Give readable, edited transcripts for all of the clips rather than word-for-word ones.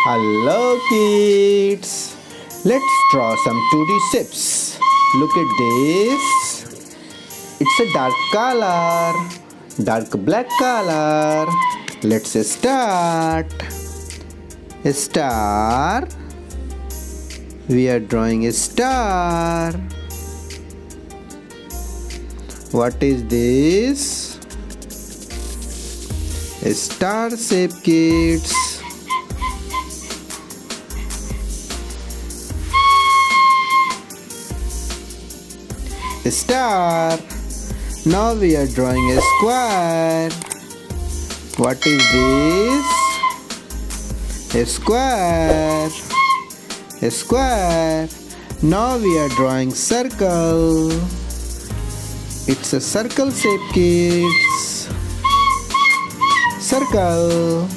Hello kids, let's draw some 2D shapes. Look at this. It's a dark color, dark black color. Let's start. A star. We are drawing a star. What is this? A star shape, kids. A star. Now we are drawing a square. What is this? A square. A square. Now we are drawing circle. It's a circle shape, kids. Circle.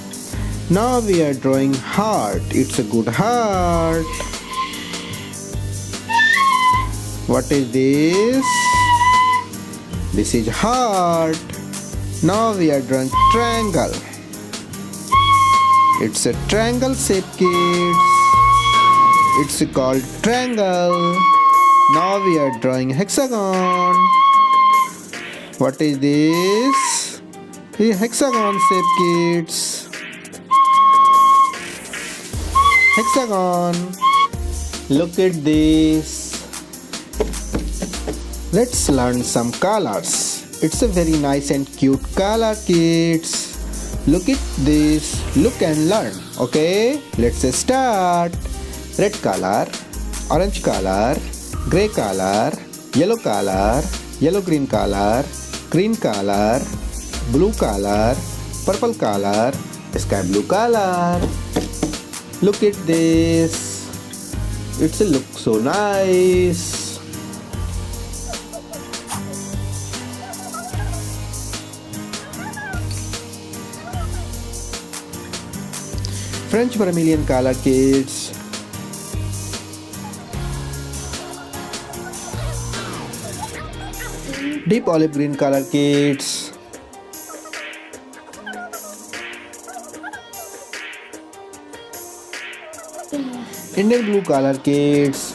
Now we are drawing heart. It's a good heart. What is this? This is heart. Now we are drawing triangle. It's a triangle shape, kids. It's called triangle. Now we are drawing hexagon. What is this? A hexagon shape, kids. Hexagon. Look at this. Let's learn some colors. It's a very nice and cute color, kids. Look at this. Look and learn. Okay, let's start. Red color, orange color, gray color, yellow green color, green color, blue color, purple color, sky blue color. Look at this. It's a look so nice. French vermilion color, kids. Deep olive green color, kids. Indian blue color, kids.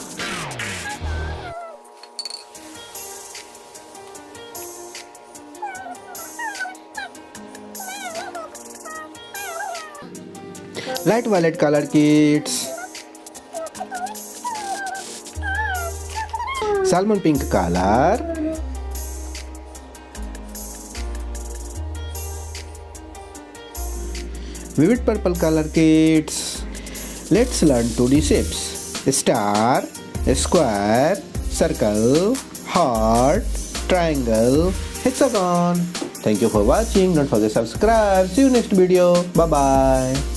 Light violet color, kids. Salmon pink color. Vivid purple color, kids. Let's learn 2D shapes. A star, a square, circle, heart, triangle, hexagon. Thank you for watching. Don't forget to subscribe. See you next video. Bye bye.